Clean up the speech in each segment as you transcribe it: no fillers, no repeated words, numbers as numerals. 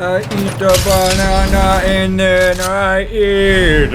I eat a banana and then I eat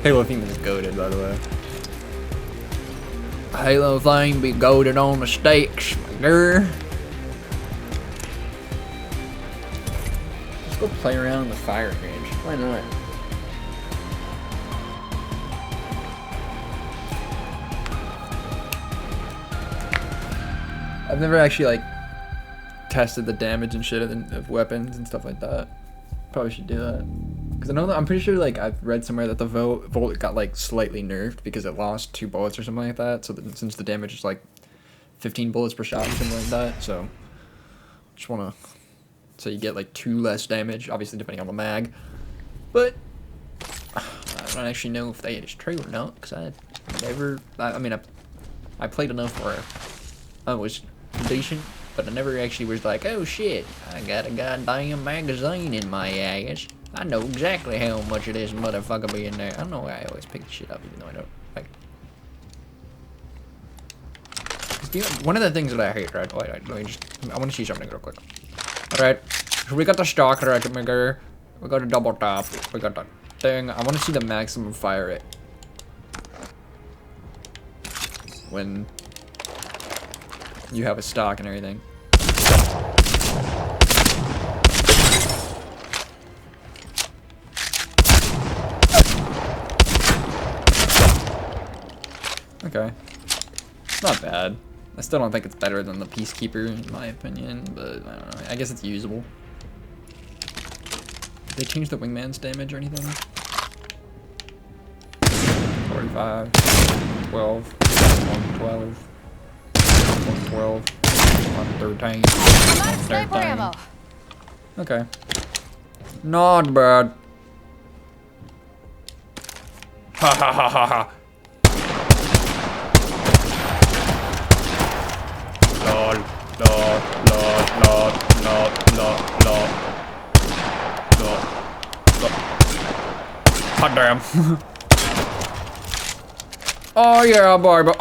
Halo theme is goated, by the way. Halo theme be goated on the stakes, my girl. Let's go play around in the fire range. Why not? I've never actually like tested the damage and shit of weapons and stuff like that. Probably should do that. Because I know that I'm pretty sure like I've read somewhere that the Volt got like slightly nerfed because it lost 2 bullets or something like that. So that since the damage is like 15 bullets per shot or something like that, so just wanna so you get like 2 less damage, obviously depending on the mag. But I don't actually know if that is true or not because I played enough where I was decent, but I never actually was like, oh shit, I got a goddamn magazine in my ass. I know exactly how much of this motherfucker be in there. I know I always pick the shit up even though I don't like. One of the things that I hate, right? Wait, let me just. I want to see something real quick. Alright, so we got the stock right maker. We got a double tap. We got that thing. I want to see the maximum fire rate. When you have a stock and everything. Okay. Not bad. I still don't think it's better than the Peacekeeper, in my opinion, but I don't know. I guess it's usable. Did they change the wingman's damage or anything? 45, 12, 112, 112, 113, 113. Okay. Not bad. Ha ha ha ha ha. Lol, lol, lol, lol, lol, lol, lol, lol, lol. Hot damn. Oh yeah, baby.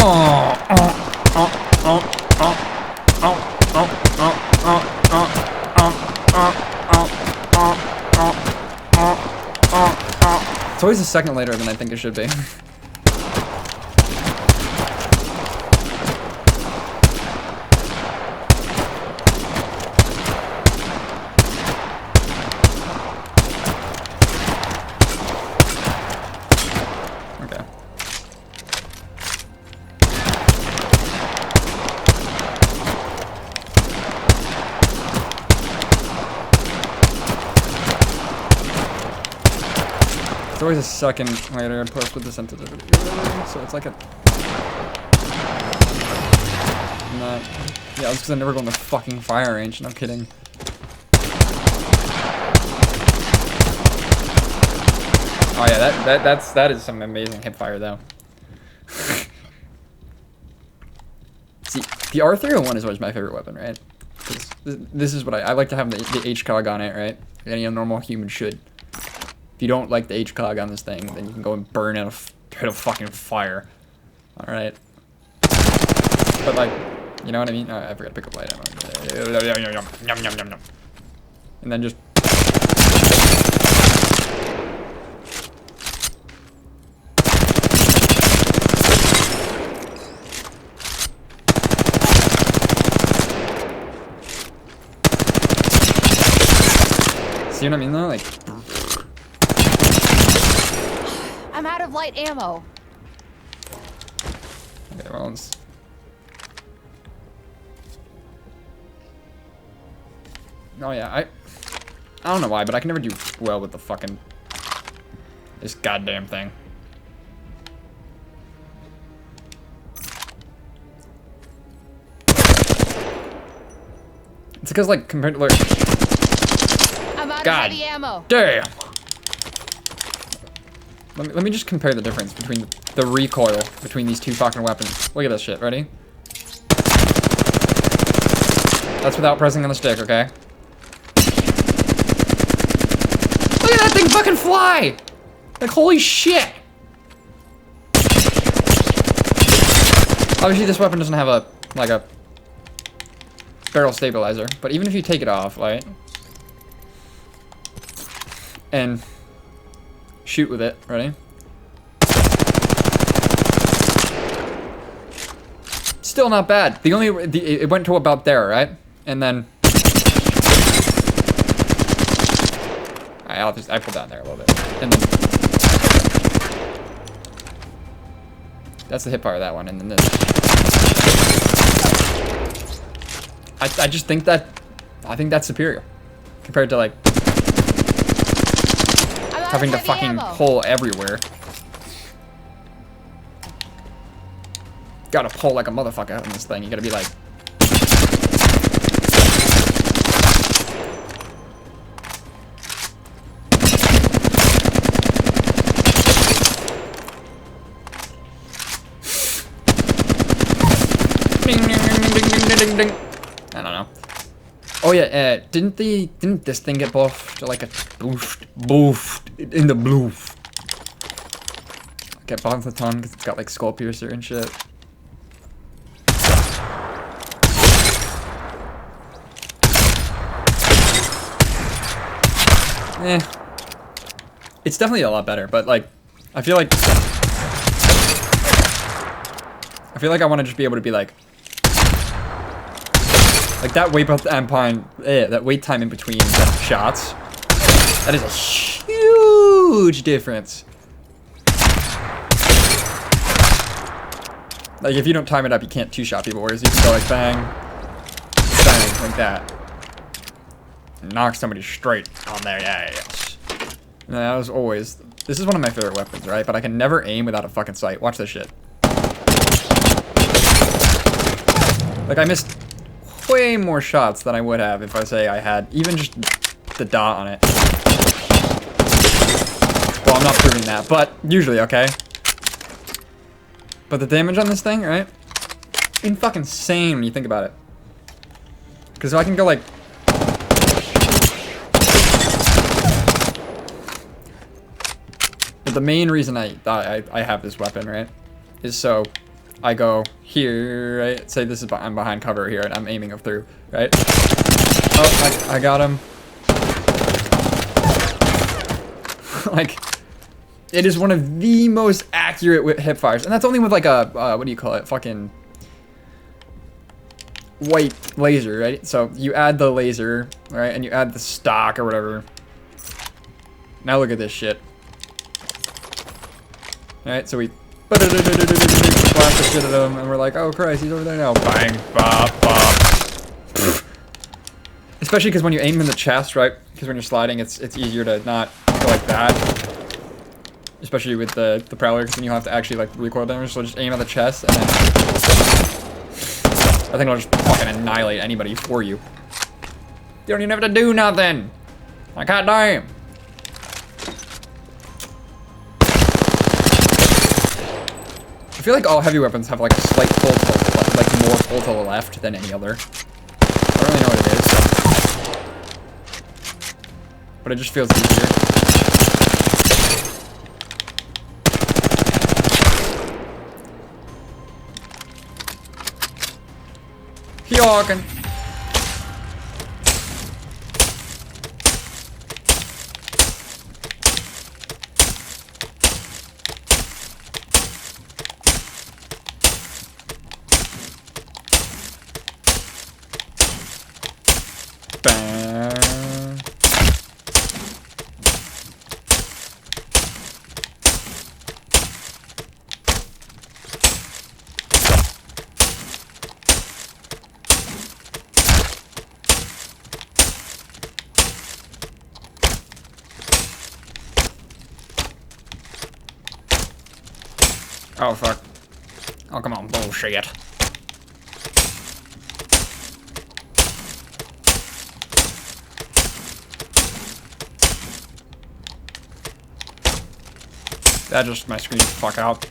It's always a second later than I think it should be. It's always a second later and post with the sensitivity. So it's like a... Not... Yeah, it's because I never go in the fucking fire range, no kidding. Oh yeah, that is some amazing hip fire though. See, the R301 is always my favorite weapon, right? Because this is what I like to have the H-cog on it, right? Any normal human should. If you don't like the H-cog on this thing, then you can go and burn out a fucking fire. Alright. But like, you know what I mean? Oh, I forgot to pick up light ammo. And then just... See what I mean though? Like, I'm out of light ammo. okay, well, it's... Oh yeah, I don't know why, but I can never do well with the fucking this goddamn thing. It's because like compared to like I'm out God of heavy ammo. damn. Let me just compare the difference between the recoil between these two fucking weapons. Look at this shit. Ready? That's without pressing on the stick, okay? Look at that thing fucking fly! Like, holy shit! Obviously, this weapon doesn't have a, like a barrel stabilizer, but even if you take it off, right? And shoot with it, ready? Still not bad. It went to about there, right? And then... Alright, I pulled down there a little bit. And then... That's the hip fire of that one, and then this. I just think that... I think that's superior. Compared to, like... having to fucking pull everywhere. Gotta pull like a motherfucker out in this thing. You gotta be like... Ding, ding, ding, ding, ding, ding, ding. I don't know. Oh yeah, didn't this thing get buffed to like a boofed in the bloof? Get buffed a ton because it's got like skull piercer and shit. Eh. It's definitely a lot better, but like, I feel like I want to just be able to be like that wait time in between shots. That is a huge difference. Like if you don't time it up, you can't two-shot people, whereas you can go like bang, bang, like that. Knock somebody straight on there, yeah, yes. And that was always, this is one of my favorite weapons, right? But I can never aim without a fucking sight. Watch this shit. Like I missed way more shots than I would have if I say I had even just the dot on it. Well, I'm not proving that, but usually, okay? But the damage on this thing, right? It's fucking insane when you think about it. Because I can go like... But the main reason I have this weapon, right, is so I go here, right? Say this is I'm behind cover here, and I'm aiming up through, right? Oh, I got him. Like, it is one of the most accurate hip fires, and that's only with like a what do you call it? Fucking white laser, right? So you add the laser, right, and you add the stock or whatever. Now look at this shit. All right, so we blast the shit at him, and we're like, oh Christ, he's over there now. Bang, bop, bop. Especially because when you aim in the chest, right? Because when you're sliding, it's easier to not go like that. Especially with the Prowler, because then you have to actually like recoil damage. So just aim at the chest, and then I think it'll just fucking annihilate anybody for you. You don't even have to do nothing. Like, god damn. I feel like all heavy weapons have like a slight full tilt, like more full to the left than any other. I don't really know what it is, but it just feels easier. Hawken. Oh, fuck. Oh, come on, bullshit. That just, my screen fuck out.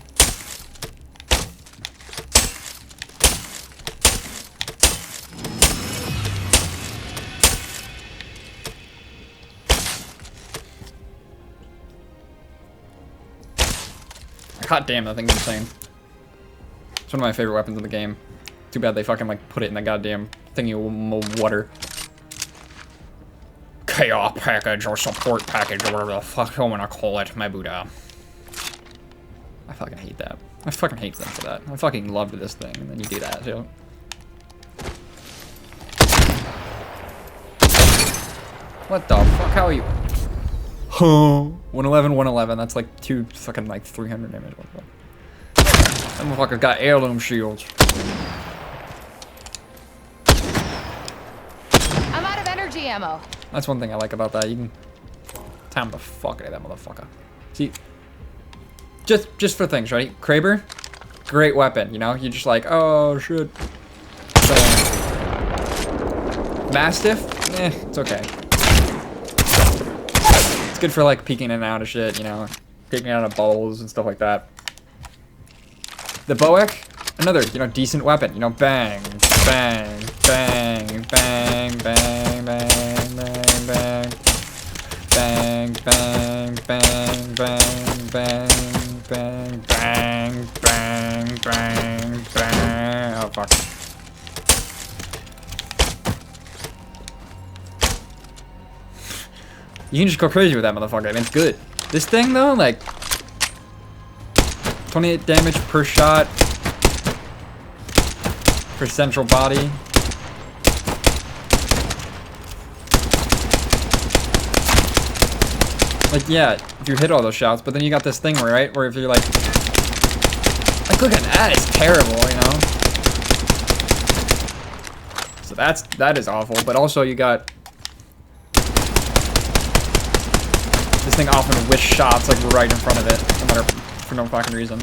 God damn, that thing's insane. It's one of my favorite weapons in the game. Too bad they fucking like put it in the goddamn thingy of water. Chaos package or support package or whatever the fuck I wanna call it, my Buddha. I fucking hate that. I fucking hate them for that. I fucking loved this thing, and then you do that too. What the fuck? How are you? 111, 111. That's like two fucking like 300 damage. That motherfucker got heirloom shields. I'm out of energy ammo. That's one thing I like about that. You can time the fuck out of that motherfucker. See, just for things, right? Kraber, great weapon. You know, you're just like, oh shit. So, Mastiff, it's okay. It's good for like peeking in and out of shit, you know, peeking out of bowls and stuff like that. The Boek, another, you know, decent weapon. You know, bang, bang, bang, bang, bang, bang, bang, bang, bang, bang, bang, bang, bang, bang, bang, bang, bang, bang. Oh fuck. You can just go crazy with that motherfucker. I mean, it's good. This thing though, like 28 damage per shot for central body. Like, yeah, if you hit all those shots, but then you got this thing where, right, where if you're like look at that, it's terrible, you know? So that is awful, but also you got this thing often with shots like right in front of it, no matter, for no fucking reason.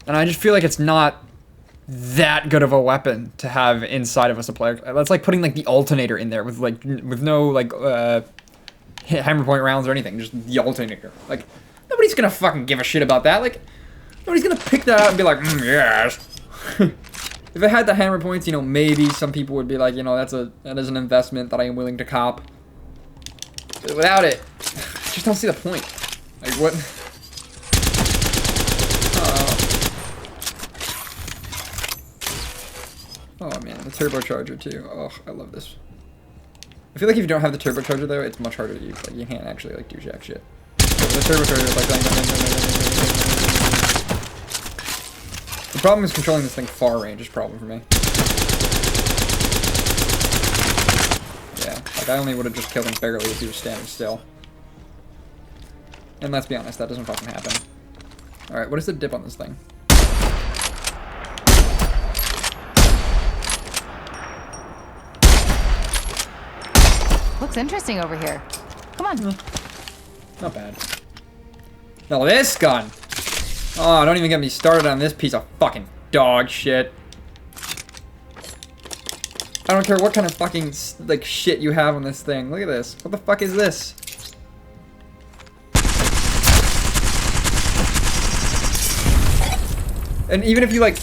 And I just feel like it's not that good of a weapon to have inside of a supply. That's like putting like the alternator in there with no like hammer point rounds or anything, just the alternator. Like nobody's gonna fucking give a shit about that. Like nobody's gonna pick that up and be like, yes. If it had the hammer points, you know, maybe some people would be like, you know, that is an investment that I am willing to cop. But without it, I just don't see the point. Like what? Oh man, the turbocharger too. Oh, I love this. I feel like if you don't have the turbocharger though, it's much harder to use. Like you can't actually like do jack shit. The turbocharger is like the problem is controlling this thing far range is a problem for me. Yeah, like I only would have just killed him barely if he was standing still. And let's be honest, that doesn't fucking happen. Alright, what is the dip on this thing? Looks interesting over here. Come on. Not bad. Now this gun! Oh, don't even get me started on this piece of fucking dog shit. I don't care what kind of fucking, like, shit you have on this thing. Look at this. What the fuck is this? And even if you, like,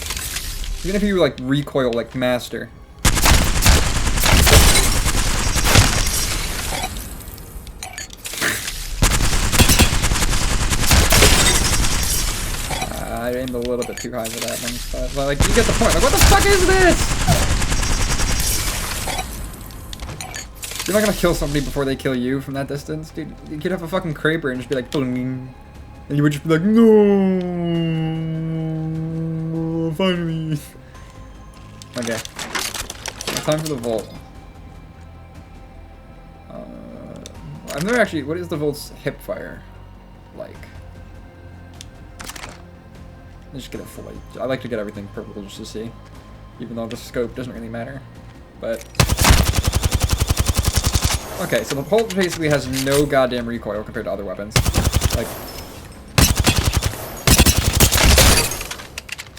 recoil, like, master. I aimed a little bit too high for that one, but like, you get the point. Like, what the fuck is this? You're not gonna kill somebody before they kill you from that distance, dude. You could have a fucking Kraber and just be like, boing, and you would just be like, no, finally. Okay, now time for the Volt. I've never actually. What is the Volt's hip fire like? Just get it fully. I like to get everything purple just to see, even though the scope doesn't really matter. But okay, so the Bolt basically has no goddamn recoil compared to other weapons. Like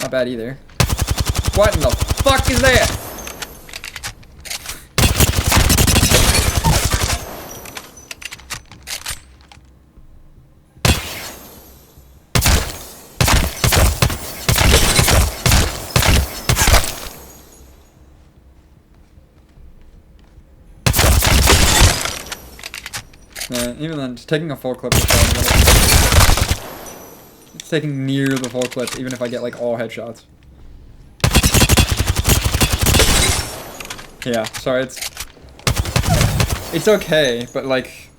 Not bad either. What in the fuck is that? Yeah, even then, just taking a full clip is fine. It's taking near the full clip, even if I get like all headshots. Yeah, sorry, it's okay, but like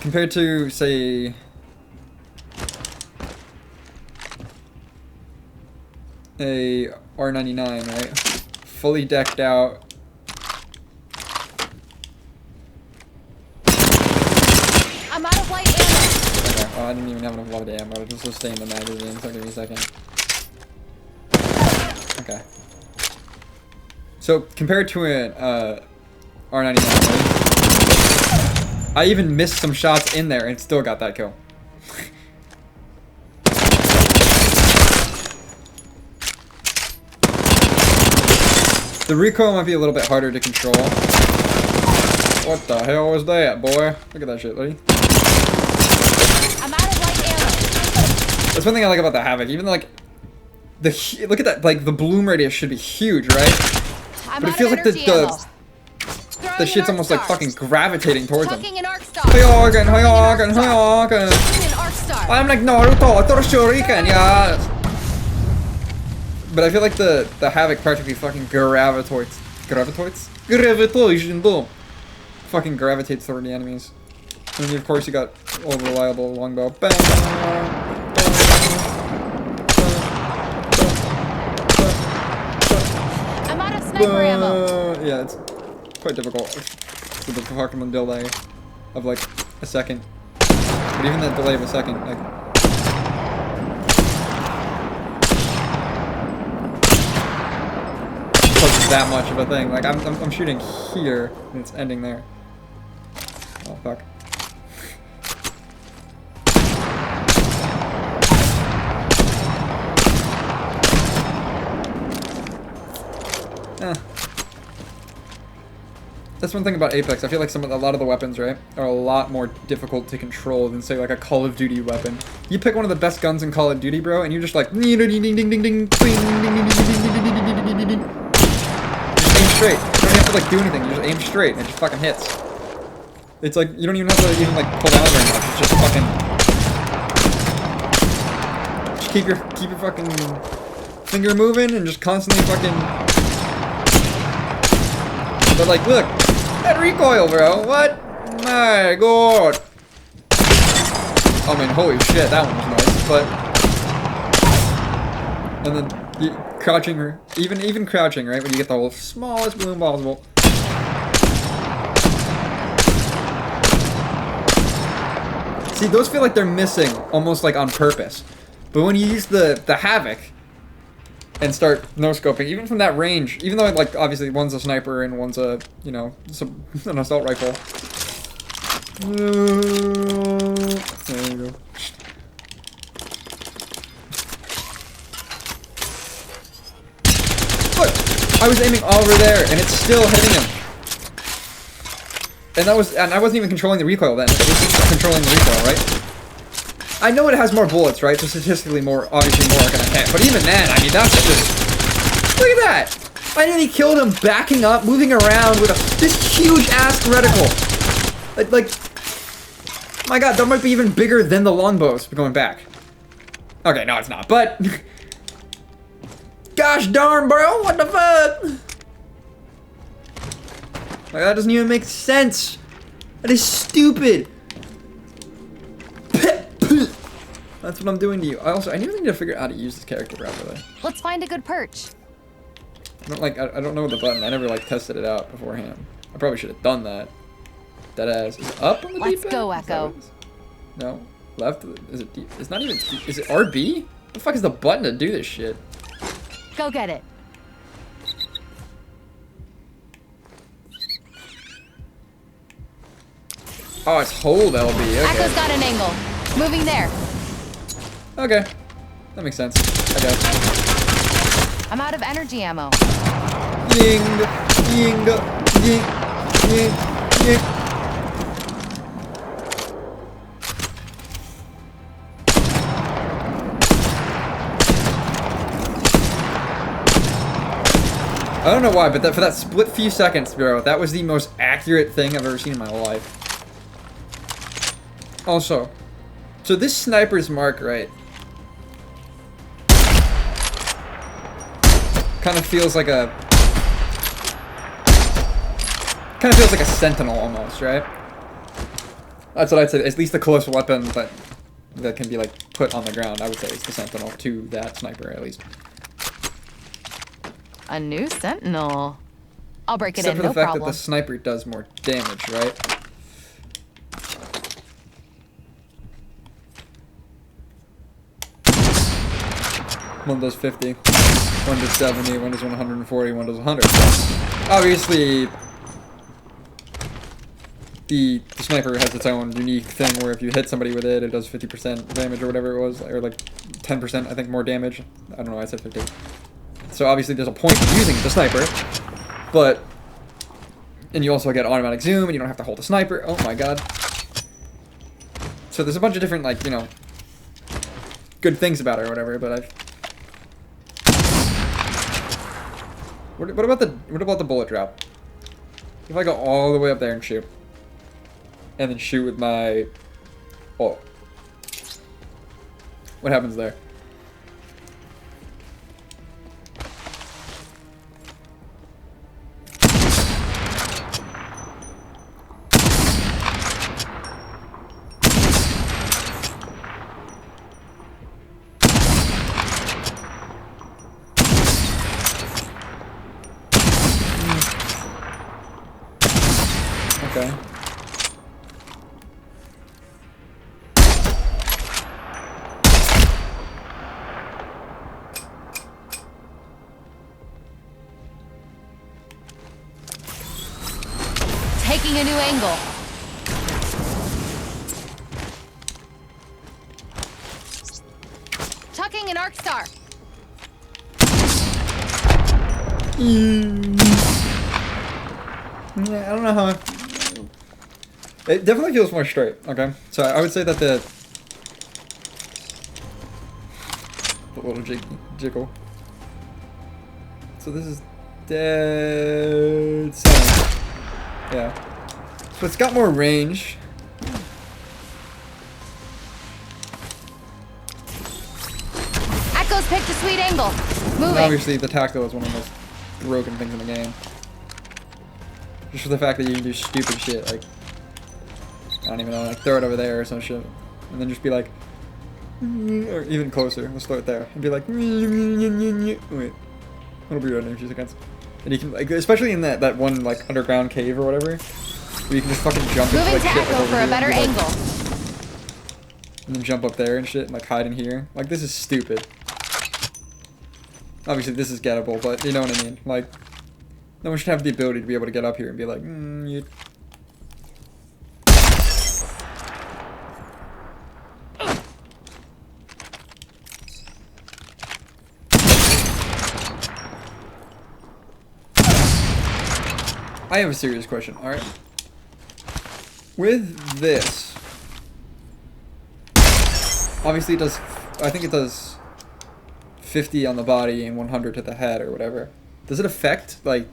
compared to say a R99, right? Fully decked out. I'm out of light ammo. Okay, well, I didn't even have enough load ammo. I'll just stay in the magazine, so give me a second. Okay. So, compared to an R99, right? I even missed some shots in there and still got that kill. The recoil might be a little bit harder to control. What the hell was that, boy? Look at that shit, buddy. I'm out of light ammo. That's one thing I like about the Havoc. Even though, like, look at that, like, the bloom radius should be huge, right? But it feels like the shit's almost like fucking gravitating towards him. Hayagan, Hayagan, Hayagan. I'm like Naruto, I thought Shuriken, yeah. But I feel like the Havoc practically fucking gravitates. Gravitation, boom. Fucking gravitates toward the enemies. And then, of course, you got old reliable longbow. Bang, I'm out of sniper ammo. yeah, it's quite difficult with the fucking delay of like a second. But even that delay of a second, like. That much of a thing. Like I'm shooting here and it's ending there. Oh fuck. That's one thing about Apex. I feel like a lot of the weapons, right, are a lot more difficult to control than say like a Call of Duty weapon. You pick one of the best guns in Call of Duty, bro, and you're just like ding ding ding ding ding ding ding. Straight. You don't have to like do anything. You just aim straight and it just fucking hits. It's like you don't even have to even like pull down very much. It's just fucking. Just keep your fucking finger moving and just constantly fucking. But like, look, that recoil, bro. What? My god. I mean, holy shit, that one was nice. But and then. Crouching, or even crouching, right? When you get the smallest balloon possible. See, those feel like they're missing, almost like on purpose. But when you use the Havoc and start no-scoping, even from that range, even though like obviously one's a sniper and one's a an assault rifle. There you go. Look, I was aiming over there, and it's still hitting him. And I wasn't even controlling the recoil then. It was just controlling the recoil, right? I know it has more bullets, right? So statistically, obviously more are gonna hit. But even then, I mean, that's just look at that. I nearly killed him, backing up, moving around with this huge ass reticle. Like, my God, that might be even bigger than the longbows going back. Okay, no, it's not, but. Gosh darn, bro, what the fuck? Like, that doesn't even make sense. That is stupid. That's what I'm doing to you. I never need to figure out how to use this character properly. Let's find a good perch. I don't know the button. I never like tested it out beforehand. I probably should have done that. Deadass. Is it up on the D-pad? Let's go, Echo. No. Left? Is it D? It's not even D. Is it RB? What the fuck is the button to do this shit? Go get it. Oh, it's hold LB. Okay. Echo's got an angle. Moving there. Okay. That makes sense. I guess. I'm out of energy ammo. Ying, ying, ying, ying, ying. I don't know why, but for that split few seconds, bro, that was the most accurate thing I've ever seen in my life. Also, so this sniper's mark, right, kind of feels like a sentinel almost, right? That's what I'd say. At least the close weapon that can be like put on the ground, I would say, is the sentinel to that sniper at least. A new sentinel. I'll break it Except in, for no the fact problem. that the sniper does more damage, right? One does 50, one does 70, one does 140, one does 100. Obviously, the sniper has its own unique thing where if you hit somebody with it, it does 50% damage or whatever it was, or like 10%, I think, more damage. I don't know why I said 50. So obviously there's a point to using the sniper, and you also get automatic zoom, and you don't have to hold a sniper. Oh my god. So there's a bunch of different, like, you know, good things about it or whatever, but What about the bullet drop? If I go all the way up there and shoot, and then shoot with my... Oh. What happens there? Okay. Taking a new angle. Tucking an arc star. Yeah, I don't know how... It definitely feels more straight, okay? So I would say that the little jiggle. So this is dead center. Yeah. So it's got more range. Echo's picked a sweet angle. And Moving. obviously the tactile is one of the most broken things in the game. Just for the fact that you can do stupid shit, like, I don't even know, like throw it over there or some shit. And then just be like, or even closer, let's throw it there. And be like, wait, it'll be right in a few seconds. And you can, like, especially in that one, like, underground cave or whatever, where you can just fucking jump into, Moving like, to shit, like, Echo over for here a better and be, like, angle. and then jump up there and shit, and, like, hide in here. Like, this is stupid. Obviously, this is gettable, but you know what I mean. Like, no one should have the ability to be able to get up here and be like, you... I have a serious question, alright? With this, obviously it does, I think it does 50 on the body and 100 to the head or whatever. Does it affect, like,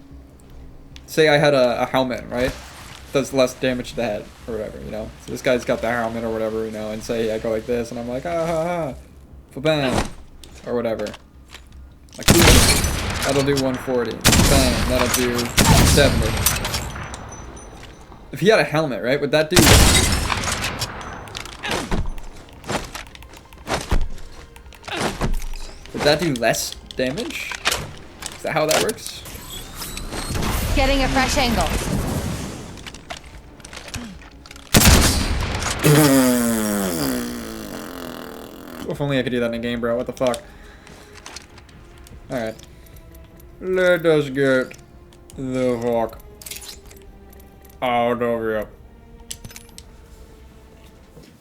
say I had a helmet, right? Does less damage to the head or whatever, you know? So this guy's got the helmet or whatever, you know, and say I go like this and I'm like, ah ha ha, fa-bam, or whatever. Like, that'll do 140, bam, that'll do 70. If he had a helmet, right, would that do... Would that do less damage? Is that how that works? Getting a fresh angle. If only I could do that in a game, bro. What the fuck? Alright. Let us get the fuck out of here.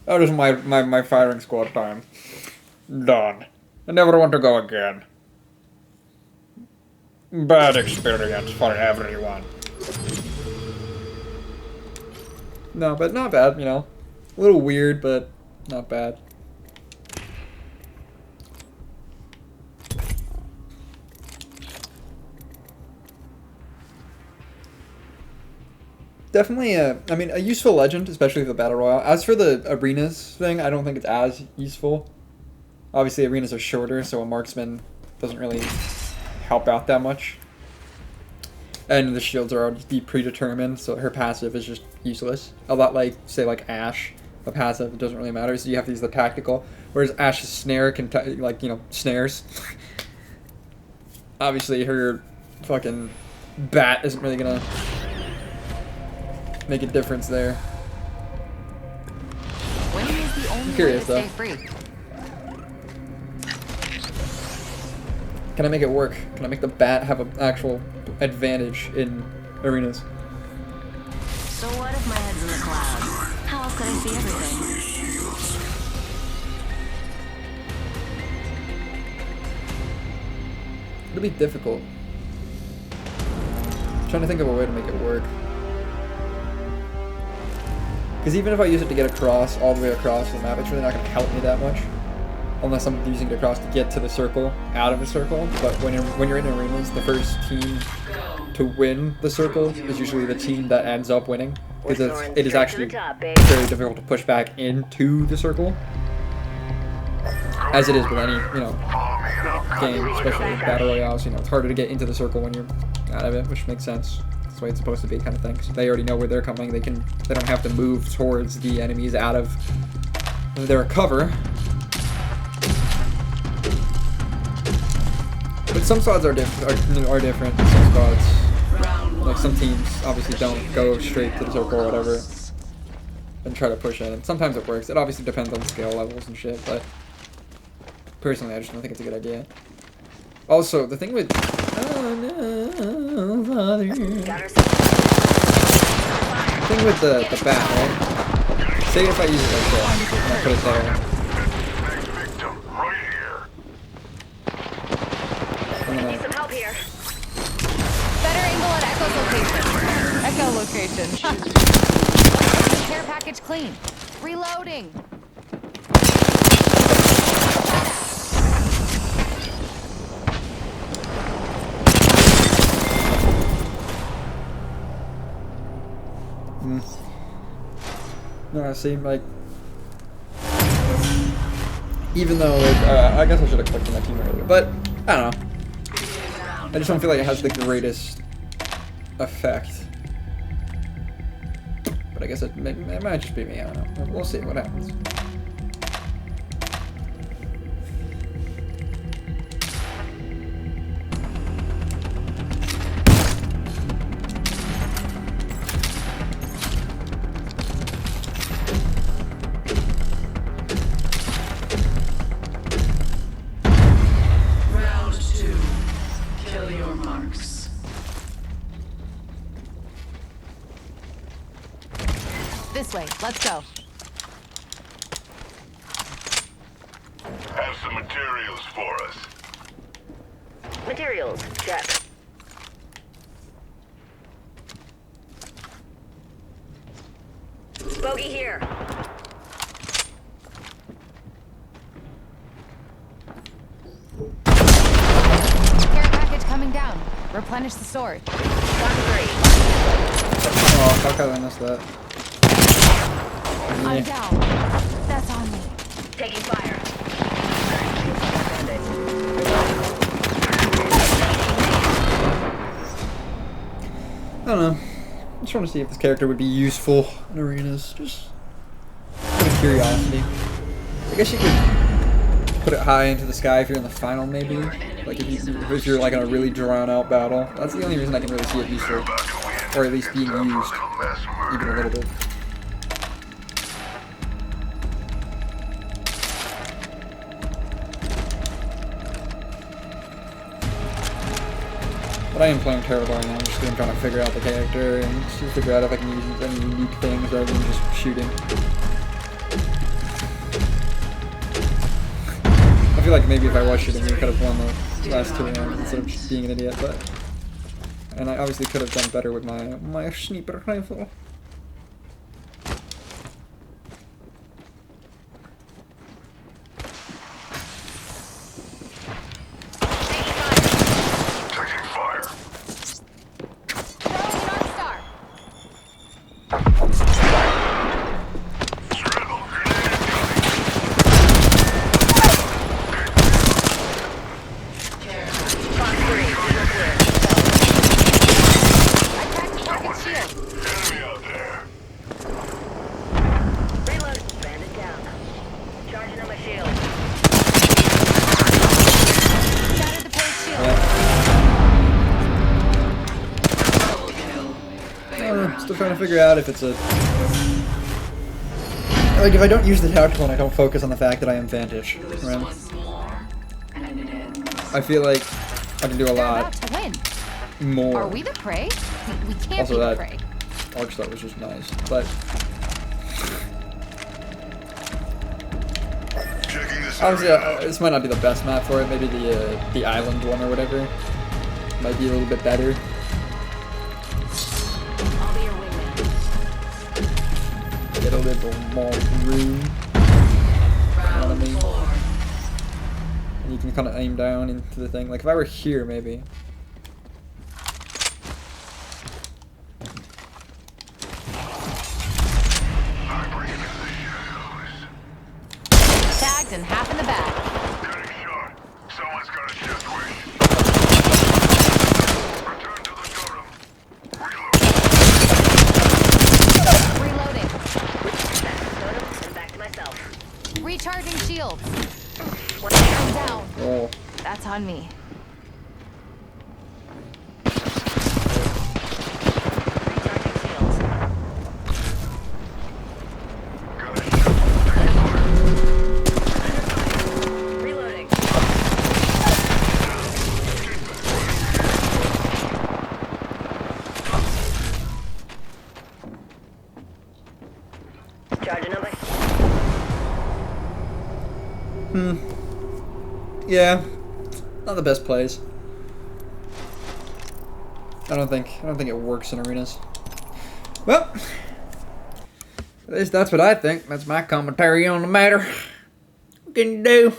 That is my firing squad time. Done. I never want to go again. Bad experience for everyone. No, but not bad, you know. A little weird, but not bad. Definitely a useful legend, especially for the Battle Royale. As for the arenas thing, I don't think it's as useful. Obviously, arenas are shorter, so a marksman doesn't really help out that much. And the shields are already predetermined, so her passive is just useless. A lot like, say, like Ashe. A passive, it doesn't really matter, so you have to use the tactical. Whereas Ashe's snare can, snares. Obviously, her fucking bat isn't really gonna make a difference there. Winning is the only I'm curious, way to though. stay free. Can I make it work? Can I make the bat have an actual advantage in arenas? So what if my head's in the clouds? How else could I see everything? It'll be difficult. I'm trying to think of a way to make it work. Because even if I use it to get across, all the way across the map, it's really not going to help me that much. Unless I'm using it across to get to the circle, out of the circle. But when you're in arenas, the first team to win the circle is usually the team that ends up winning. Because it is actually very difficult to push back into the circle. As it is with any, game, especially in Battle Royales, it's harder to get into the circle when you're out of it, which makes sense. That's the way it's supposed to be, kind of thing. So they already know where they're coming. They don't have to move towards the enemies out of their cover. But some squads are different. Some squads, like some teams, obviously don't go straight to the circle or whatever, and try to push in. And sometimes it works. It obviously depends on skill levels and shit, but personally, I just don't think it's a good idea. Also, the thing with the thing with the bat, right? Say if I use it like this, and I put it there. Need some help here. Better angle at echolocation. Echolocation. Care package clean. Reloading. No, see, like, even though, I guess I should have clicked on my team earlier, but I don't know. I just don't feel like it has the greatest effect. But I guess it might just be me, I don't know. We'll see what happens. This way, let's go. Have some materials for us. Materials, check. Bogey here. Care package coming down. Replenish the sword. Got 3. Oh, how could I miss that? I'm down. That's on me. Taking fire. I don't know. I just want to see if this character would be useful in arenas. Just out of curiosity. I guess you could put it high into the sky if you're in the final, maybe. Like if you're like in a really drawn out battle. That's the only reason I can really see it useful, or at least being used, even a little bit. But I am playing terrible right now, just because I'm trying to figure out the character and just figure out if I can use any unique things rather than just shooting. I feel like maybe if I was shooting, we could have won the last 2 rounds instead of just being an idiot, but... And I obviously could have done better with my sniper rifle. Taking fire. Throwing North Star. Scramble grenade Box 3, signal clear. I cracked the target shield. incoming. Enemy out there. Reload. Bandit down. Charging on my shield. Shattered the player's shield. Still trying to figure out if it's a... Like, if I don't use the tactical and I don't focus on the fact that I am Vantage, right? I feel like I can do a They're lot about to win. more. Are we the prey? We can't Also be the that- prey. Arc Star was just nice, but Checking this obviously area. this might not be the best map for it. Maybe the island one or whatever might be a little bit better. I'll be your wingman. Get a little more room. You know what I mean? And you can kind of aim down into the thing. Like if I were here, maybe. Tagged and half in the bag. Getting shot. Someone's got a shift wish. Return to the totem. Reload. Reloading. Back to totem and back to myself. Recharging shields. One down. I'm down. Oh, That's on me. Recharging shields. Got a shift. Reloading. Charging on my yeah, not the best plays. I don't think it works in arenas. Well, at least that's what I think. That's my commentary on the matter. What can you do?